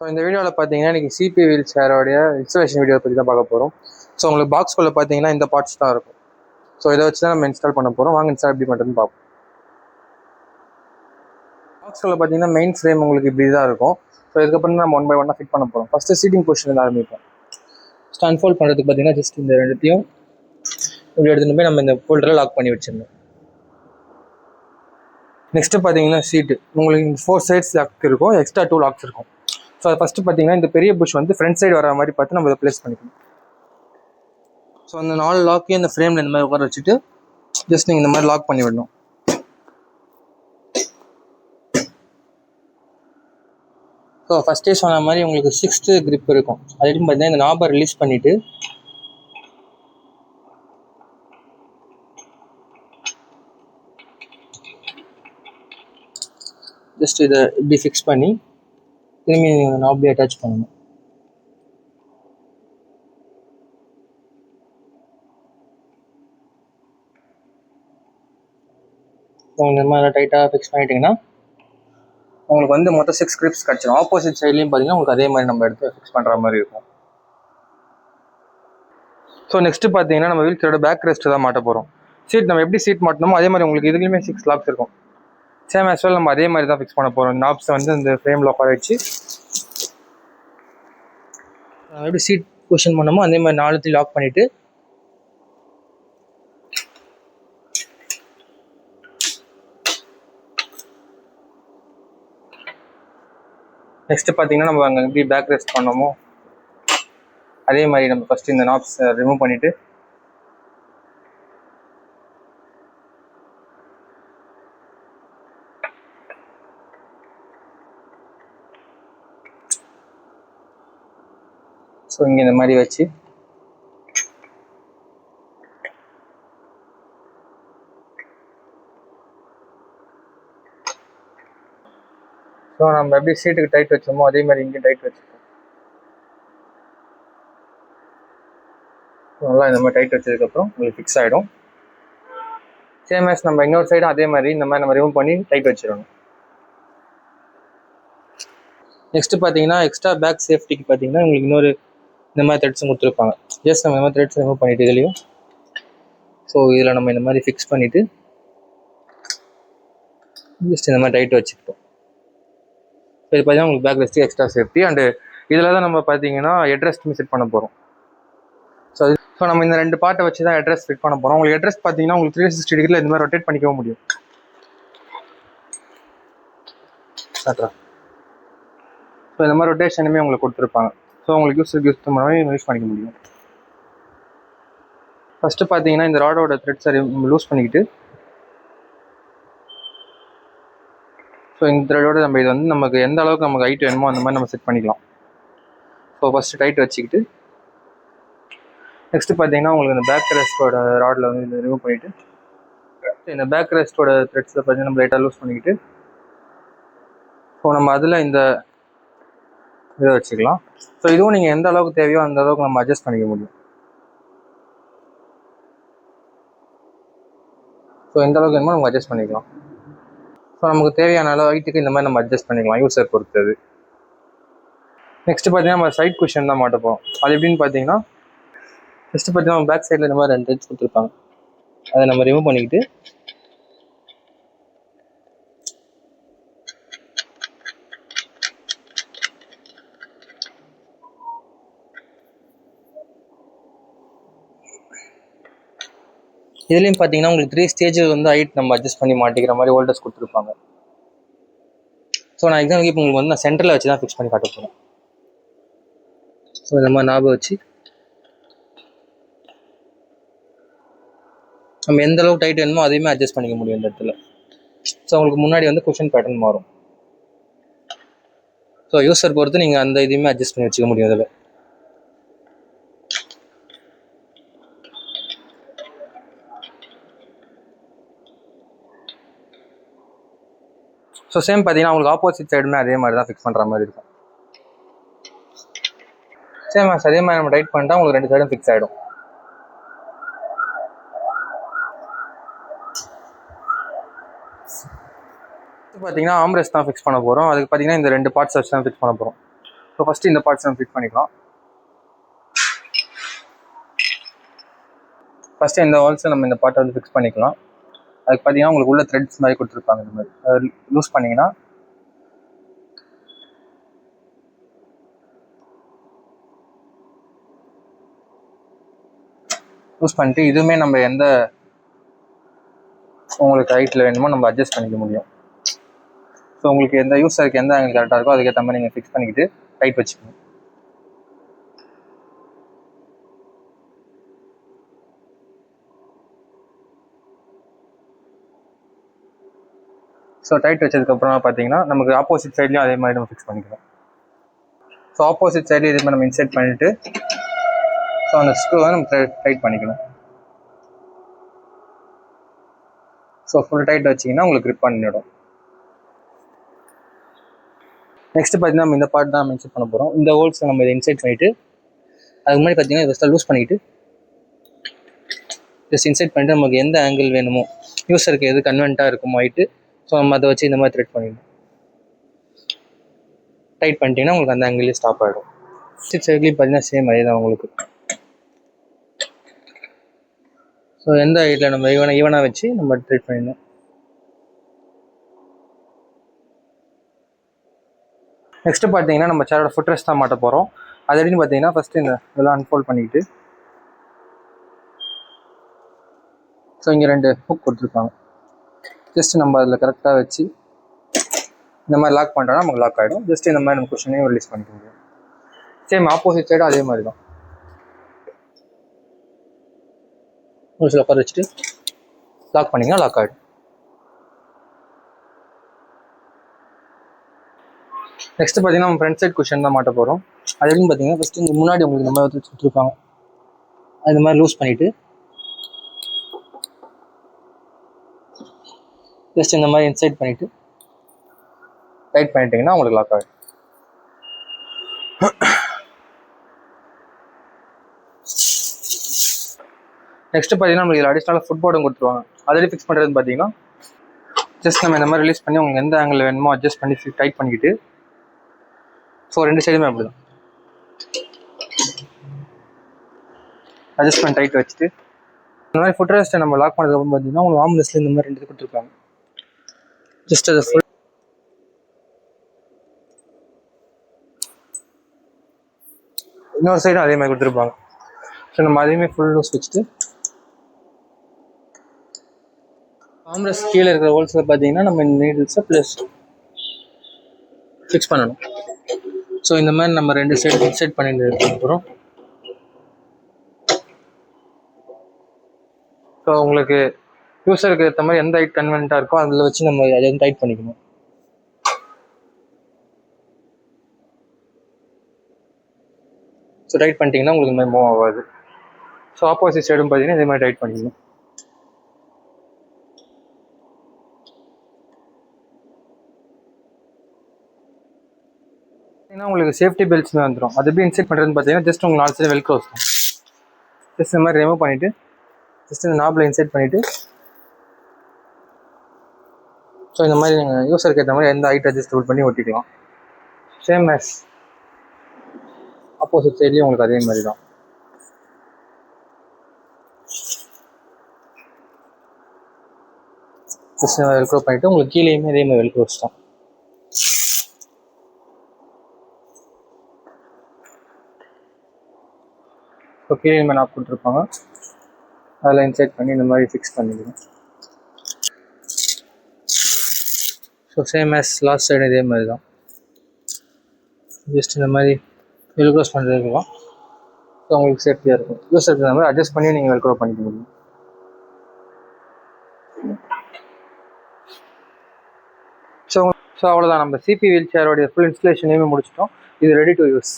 So இந்த வீடியோவில் பார்த்தீங்கன்னா இன்றைக்கி சிபி வீல் சேரோடைய இன்ஸ்டாலேஷன் வீடியோ பற்றி தான் பார்க்க போகிறோம். ஸோ உங்களுக்கு பாக்ஸ்குள்ளே பார்த்தீங்கன்னா இந்த பார்ட்ஸ் தான் இருக்கும். ஸோ இதை வச்சு தான் நம்ம இன்ஸ்டால் பண்ண போகிறோம். வாங்க இன்ஸ்டால் எப்படி பண்ணுறதுன்னு பார்ப்போம். பாக்ஸ்குள்ளே பார்த்தீங்கன்னா மெயின் ஃப்ரேம் உங்களுக்கு இப்படி தான் இருக்கும். ஸோ இதுக்கப்புறம் நம்ம 1 by 1 ஃபிட் பண்ண போகிறோம். ஃபஸ்ட்டு சீட்டிங் பொசிஷன் ஆரம்பிப்போம். ஃபஸ்ட்டு அன்ஃபோல்ட் பண்ணுறதுக்கு பார்த்தீங்கன்னா ஜஸ்ட் இந்த ரெண்டுத்தையும் இப்படி எடுத்துகிட்டு போய் நம்ம இந்த ஃபோல்டரை லாக் பண்ணி வச்சிடணும். நெக்ஸ்ட்டு பார்த்தீங்கன்னா சீட்டு உங்களுக்கு 4 சைட்ஸ் லாக் இருக்கும், எக்ஸ்ட்ரா 2 லாக்ஸ் இருக்கும். ஸோ அது ஃபஸ்ட்டு பார்த்தீங்கன்னா இந்த பெரிய புஷ் வந்து ஃப்ரண்ட் சைடு வர மாதிரி பார்த்து நம்ம இதை ப்ளேஸ் பண்ணிக்கணும். ஸோ அந்த 4 லாக்கையும் இந்த ஃப்ரேமில் இந்த மாதிரி உட்கார வச்சுட்டு ஜஸ்ட் நீங்கள் இந்த மாதிரி லாக் பண்ணி விடணும். ஸோ ஃபஸ்ட்டே சொன்ன மாதிரி உங்களுக்கு 6th grip இருக்கும். அது எப்படின்னு பார்த்தீங்கன்னா இந்த நாபை ரிலீஸ் பண்ணிவிட்டு ஜஸ்ட் இதை இப்படி ஃபிக்ஸ் பண்ணி திரும்பி நாபை அட்டாச் பண்ணணும். இந்த மாதிரி டைட்டாக ஃபிக்ஸ் பண்ணிட்டீங்கன்னா உங்களுக்கு வந்து மொத்தம் 6 grips கிடச்சிடும். ஆப்போசிட் சைட்லேயும் பார்த்தீங்கன்னா உங்களுக்கு அதே மாதிரி நம்ம எடுத்து ஃபிக்ஸ் பண்ணுற மாதிரி இருக்கும். ஸோ நெக்ஸ்ட்டு பார்த்தீங்கன்னா நம்ம வீல் சேரோட பேக் ரெஸ்ட்டு தான் மாட்ட போகிறோம். சீட் நம்ம எப்படி சீட் மாட்டணுமோ அதே மாதிரி உங்களுக்கு இதுலேயுமே 6 லாக்ஸ் இருக்கும். சேம் ஆஸ் வெல் நம்ம அதே மாதிரி தான் ஃபிக்ஸ் பண்ண போகிறோம். நாப்ஸை வந்து இந்த ஃப்ரேமில் உட்கார வச்சு நம்ம எப்படி சீட் பொசிஷன் பண்ணோமோ அதே மாதிரி 4 லாக் பண்ணிவிட்டு நெக்ஸ்ட்டு பார்த்தீங்கன்னா நம்ம அங்கே எப்படி பேக் ரெஸ்ட் பண்ணோமோ அதே மாதிரி நம்ம ஃபஸ்ட்டு இந்த நாப்ஸ் ரிமூவ் பண்ணிவிட்டு ஸோ இங்கே இந்த மாதிரி வச்சு ஸோ நம்ம எப்படி சீட்டுக்கு டைட் வச்சோமோ அதே மாதிரி இங்கேயும் டைட் வச்சுப்போம். நல்லா இந்த மாதிரி டைட் வச்சதுக்கப்புறம் உங்களுக்கு ஃபிக்ஸ் ஆகிடும். சேம் ஆஸ் நம்ம இன்னொரு சைடும் அதே மாதிரி இந்த மாதிரி நம்ம ரிமூவ் பண்ணி டைட் வச்சிடணும். நெக்ஸ்ட்டு பார்த்தீங்கன்னா எக்ஸ்ட்ரா பேக் சேஃப்டிக்கு பார்த்தீங்கன்னா உங்களுக்கு இன்னொரு இந்த மாதிரி த்ரெட்ஸும் கொடுத்துருப்பாங்க. ஜஸ்ட் நம்ம இந்த மாதிரி த்ரெட்ஸ் ரிமூவ் பண்ணிவிட்டு இதுலேயும் ஸோ இதில் நம்ம இந்த மாதிரி ஃபிக்ஸ் பண்ணிவிட்டு ஜஸ்ட் இந்த மாதிரி டைட் வச்சுக்கிட்டோம். ஸோ இது பார்த்தீங்கன்னா உங்களுக்கு back rest extra safety. And இதில் தான் நம்ம பார்த்தீங்கன்னா ஹெட்ரெஸ்ட்டுமே செட் பண்ண போகிறோம். ஸோ நம்ம இந்த 2 பார்ட்டை வச்சு தான் ஹெட்ரெஸ்ட் ஃபிட் பண்ண போகிறோம். உங்களுக்கு ஹெட்ரெஸ்ட் பார்த்தீங்கன்னா உங்களுக்கு 360 டிகிரியில் இந்த மாதிரி ரொட்டேட் பண்ணிக்கவும் முடியும். ஸோ இந்த மாதிரி ரொட்டேஷனுமே உங்களுக்கு கொடுத்துருப்பாங்க. ஸோ உங்களுக்கு யூஸ் பண்ணிக்க முடியும். ஃபஸ்ட்டு பார்த்தீங்கன்னா இந்த ராடோட த்ரெட்ஸை லூஸ் பண்ணிக்கிட்டு ஸோ இந்த த்ரெட்டோட நம்ம இது வந்து நமக்கு எந்த அளவுக்கு நமக்கு ஹைட் வேணுமோ அந்த மாதிரி நம்ம செட் பண்ணிக்கலாம். ஸோ ஃபஸ்ட்டு டைட் வச்சுக்கிட்டு நெக்ஸ்ட்டு பார்த்தீங்கன்னா உங்களுக்கு இந்த பேக் ரெஸ்ட்டோட ராடில் வந்து இதை ரிமூவ் பண்ணிவிட்டு இந்த பேக் ரெஸ்ட்டோட த்ரெட்ஸில் பார்த்தீங்கன்னா நம்ம லைட்டாக லூஸ் பண்ணிக்கிட்டு ஸோ நம்ம அதில் இந்த இதை வச்சுக்கலாம். ஸோ இதுவும் நீங்கள் எந்த அளவுக்கு தேவையோ அந்த அளவுக்கு நம்ம அட்ஜஸ்ட் பண்ணிக்க முடியும். ஸோ எந்த அளவுக்கு வேணுமோ நம்ம அட்ஜஸ்ட் பண்ணிக்கலாம். ஸோ நமக்கு தேவையான அளவு ஹைட்டுக்கு இந்த மாதிரி நம்ம அட்ஜஸ்ட் பண்ணிக்கலாம், யூஸர் பொறுத்தது. நெக்ஸ்ட்டு பார்த்தீங்கன்னா நம்ம சைட் குஷன் தான் மாட்ட போகிறோம். அது எப்படின்னு பார்த்தீங்கன்னா ஃபஸ்ட்டு பார்த்தீங்கன்னா பேக் சைடில் இந்த மாதிரி 2 த்ரெட்ஸ் கொடுத்துருப்பாங்க. அதை நம்ம ரிமூவ் பண்ணிக்கிட்டு இதுலேயும் பார்த்தீங்கன்னா உங்களுக்கு 3 ஸ்டேஜ் வந்து ஹைட் நம்ம அட்ஜஸ்ட் பண்ணி மாட்டிக்கிற மாதிரி ஹோல்டர்ஸ் கொடுத்துருப்பாங்க. ஸோ நான் எக்ஸாம்பிளுக்கு இப்போ உங்களுக்கு வந்து நான் சென்டரில் வச்சு தான் ஃபிக்ஸ் பண்ணி காட்ட போகிறேன். ஸோ இந்த மாதிரி ஞாபகம் வச்சு நம்ம எந்த அளவுக்கு டைட் வேணுமோ அதையுமே அட்ஜஸ்ட் பண்ணிக்க முடியும் இந்த இடத்துல. ஸோ உங்களுக்கு முன்னாடி வந்து குஷன் பேட்டர்ன் மாறும். ஸோ யூஸர் பொறுத்து நீங்கள் அந்த இதையுமே அட்ஜஸ்ட் பண்ணி வச்சுக்க முடியும் அதில். ஸோ சேம் பார்த்தீங்கன்னா உங்களுக்கு ஆப்போசிட் சைடுமே அதே மாதிரி தான் ஃபிக்ஸ் பண்ணுற மாதிரி இருக்கும். சேம் அதே மாதிரி நம்ம டைட் பண்ணிட்டா உங்களுக்கு 2 சைடும் ஃபிக்ஸ் ஆகிடும். பார்த்தீங்கன்னா ஆம்ரெஸ்ட் தான் ஃபிக்ஸ் பண்ண போகிறோம். அதுக்கு பார்த்தீங்கன்னா இந்த 2 பார்ட்ஸ் வச்சு தான் ஃபிக்ஸ் பண்ண போகிறோம். ஸோ ஃபஸ்ட்டு இந்த பார்ட்ஸ் நம்ம ஃபிட் பண்ணிக்கலாம். ஃபஸ்ட்டு இந்த ஹோல்ஸை நம்ம இந்த பார்ட்டை வந்து ஃபிக்ஸ் பண்ணிக்கலாம். அதுக்கு பார்த்தீங்கன்னா உங்களுக்கு உள்ள த்ரெட்ஸ் மாதிரி கொடுத்துருப்பாங்க. இந்த மாதிரி அதை லூஸ் பண்ணிங்கன்னா யூஸ் பண்ணிட்டு இதுவுமே நம்ம எந்த உங்களுக்கு ஹைட்டில் வேணுமோ நம்ம அட்ஜஸ்ட் பண்ணிக்க முடியும். ஸோ உங்களுக்கு எந்த யூஸருக்கு எந்த ஆங்கிள் கரெக்டாக இருக்கோ அதுக்கேற்ற மாதிரி நீங்கள் ஃபிக்ஸ் பண்ணிக்கிட்டு டைட் வச்சுக்கணும். ஸோ டைட் வச்சதுக்கப்புறமா பார்த்தீங்கன்னா நமக்கு ஆப்போசிட் சைட்லேயும் அதே மாதிரி நம்ம ஃபிக்ஸ் பண்ணிக்கலாம். ஸோ ஆப்போசிட் சைட்லேயும் இதே மாதிரி நம்ம இன்செர்ட் பண்ணிவிட்டு ஸோ அந்த ஸ்க்ரூவை நம்ம டைட் பண்ணிக்கணும். ஸோ ஃபுல் டைட் வச்சிங்கன்னா உங்களுக்கு grip பண்ணிடும். நெக்ஸ்ட் பார்த்தீங்கன்னா நம்ம இந்த பார்ட் தான் நம்ம இன்செர்ட் பண்ண போகிறோம். இந்த ஹோல்ஸை நம்ம இதை இன்செர்ட் பண்ணிவிட்டு அதுக்கு முன்னாடி பார்த்தீங்கன்னா ஃபஸ்ட்டாக லூஸ் பண்ணிவிட்டு ஜஸ்ட் இன்செர்ட் பண்ணிவிட்டு நமக்கு எந்த ஆங்கிள் வேணுமோ யூஸருக்கு எது கன்வென்ட்டாக இருக்குமோ ஆகிட்டு ஸோ நம்ம அதை வச்சு இந்த மாதிரி த்ரெட் பண்ணிடணும். டைட் பண்ணிட்டீங்கன்னா உங்களுக்கு அந்த ஆங்கிள்லேயே ஸ்டாப் ஆகிடும். சைட்லேயும் பார்த்தீங்கன்னா சேம் அதே தான் உங்களுக்கு. ஸோ எந்த ஹைட்டில் நம்ம ஈவனாக வச்சு நம்ம த்ரெட் பண்ணிடணும். நெக்ஸ்ட்டு பார்த்தீங்கன்னா நம்ம சேரோட ஃபுட் ரெஸ்ட் தான் மாட்ட போகிறோம். அது எப்படின்னு பார்த்தீங்கன்னா ஃபஸ்ட்டு இந்த இதெல்லாம் அன்ஃபோல்ட் பண்ணிக்கிட்டு ஸோ இங்கே 2 ஹுக் கொடுத்துருப்பாங்க. ஜஸ்ட் நம்ம அதில் கரெக்டாக வச்சு இந்த மாதிரி லாக் பண்ணிட்டோம்னா நமக்கு லாக் ஆகிடும். ஜஸ்ட் இந்த மாதிரி நம்ம குஷனையும் ரிலீஸ் பண்ணிக்க முடியும். சேம் ஆப்போசிட் சைடும் அதே மாதிரி தான். ஒரு சில உட்கார வச்சுட்டு லாக் பண்ணிங்கன்னா லாக் ஆகிடும். நெக்ஸ்ட் பார்த்தீங்கன்னா நம்ம ஃப்ரண்ட் சைட் குஷன் தான் மாட்ட போகிறோம். அது எப்படின்னு பார்த்தீங்கன்னா ஃபஸ்ட்டு இங்கே முன்னாடி உங்களுக்கு இந்த மாதிரி கொடுத்துருப்பாங்க. அது மாதிரி லூஸ் பண்ணிவிட்டு ஜஸ்ட் இந்த மாதிரி இன்சைட் பண்ணிவிட்டு டைட் பண்ணிட்டீங்கன்னா உங்களுக்கு லாக் ஆகிடும். நெக்ஸ்ட் பார்த்தீங்கன்னா நம்மளுக்கு இதில் அடிஷ்னலாக ஃபுட் போர்டும் கொடுத்துருவாங்க. அதை ஃபிக்ஸ் பண்ணுறதுன்னு பார்த்தீங்கன்னா ஜஸ்ட் நம்ம இந்த மாதிரி ரிலீஸ் பண்ணி உங்களுக்கு எந்த ஆங்கிள் வேணுமோ அட்ஜஸ்ட் பண்ணி டைட் பண்ணிக்கிட்டு ஸோ 2 சைடுமே அப்படி தான் அட்ஜஸ்ட் பண்ணி டைட் வச்சுட்டு இந்த மாதிரி ஃபுட் ரெஸ்ட்டை நம்ம லாக் பண்ணதுக்கப்புறம் பார்த்தீங்கன்னா உங்களுக்கு ஆம்லெஸ்ல இந்த மாதிரி 2 இது கொடுத்துருப்பாங்க. ஜஸ்ட் அதை ஃபுல் இன்னொரு சைடும் அதே மாதிரி கொடுத்துருப்பாங்க. ஸோ நம்ம அதையுமே ஃபுல் லூஸ் வச்சுட்டு ஆம்லெஸ் கீழே இருக்கிற ஹோல்ஸில் பார்த்தீங்கன்னா நம்ம இந்த நீடில்ஸை ப்ளஸ் ஃபிக்ஸ் பண்ணணும். ஸோ இந்த மாதிரி நம்ம 2 சைடு இன்செர்ட் பண்ணிட்டு அப்புறம் ஸோ உங்களுக்கு யூஸருக்கு ஏற்ற மாதிரி எந்த ஹைட் கன்வென்ட்டாக இருக்கோ அதில் வச்சு நம்ம அதை வந்து டைட் பண்ணிக்கணும். ஸோ டைட் பண்ணிட்டீங்கன்னா உங்களுக்கு இந்த மாதிரி மூவ் ஆகாது. ஸோ ஆப்போசிட் சைடும் பார்த்தீங்கன்னா இதே மாதிரி டைட் பண்ணிக்கணும். ஏன்னா உங்களுக்கு சேஃப்டி பெல்ட்ஸ்மே வந்துடும். அது எப்படி இன்செர்ட் பண்ணுறதுன்னு பார்த்தீங்கன்னா ஜஸ்ட் உங்களுக்கு 4 சைடு வெல்க்ரோஸ் தான். ஜஸ்ட் இந்த மாதிரி ரிமூவ் பண்ணிவிட்டு ஜஸ்ட் இந்த நாபில் இன்செர்ட் பண்ணிவிட்டு ஸோ இந்த மாதிரி நீங்கள் யூஸருக்கு ஏற்ற மாதிரி எந்த ஹைட் அட்ஜஸ்டபிள் பண்ணி ஒட்டிக்கலாம். சேம் மேஸ் ஆப்போசிட் சைட்லேயும் உங்களுக்கு அதே மாதிரி தான். ஜஸ்ட் வெல்க்ரோ பண்ணிவிட்டு உங்களுக்கு கீழேயுமே அதே மாதிரி வெல்க்ரோஸ் தான். ஸோ கீழே இந்த மாதிரி நாப் கொடுத்துருப்பாங்க. அதில் இன்செர்ட் பண்ணி இந்த மாதிரி ஃபிக்ஸ் பண்ணிக்கணும். So same as last side இதே மாதிரி தான். ஜஸ்ட் இந்த மாதிரி வெல்க்ரோஸ் பண்ணுறதுக்குலாம் ஸோ உங்களுக்கு சேஃப்டியாக இருக்கும். யூஸருக்கு இந்த மாதிரி அட்ஜஸ்ட் பண்ணி நீங்கள் வெல்க்ரோ பண்ணிக்க முடியும். ஸோ அவ்வளோதான், நம்ம சிபி வீல் சேரோடைய ஃபுல் இன்ஸ்டலேஷனையுமே முடிச்சிட்டோம். இது ரெடி டு யூஸ்.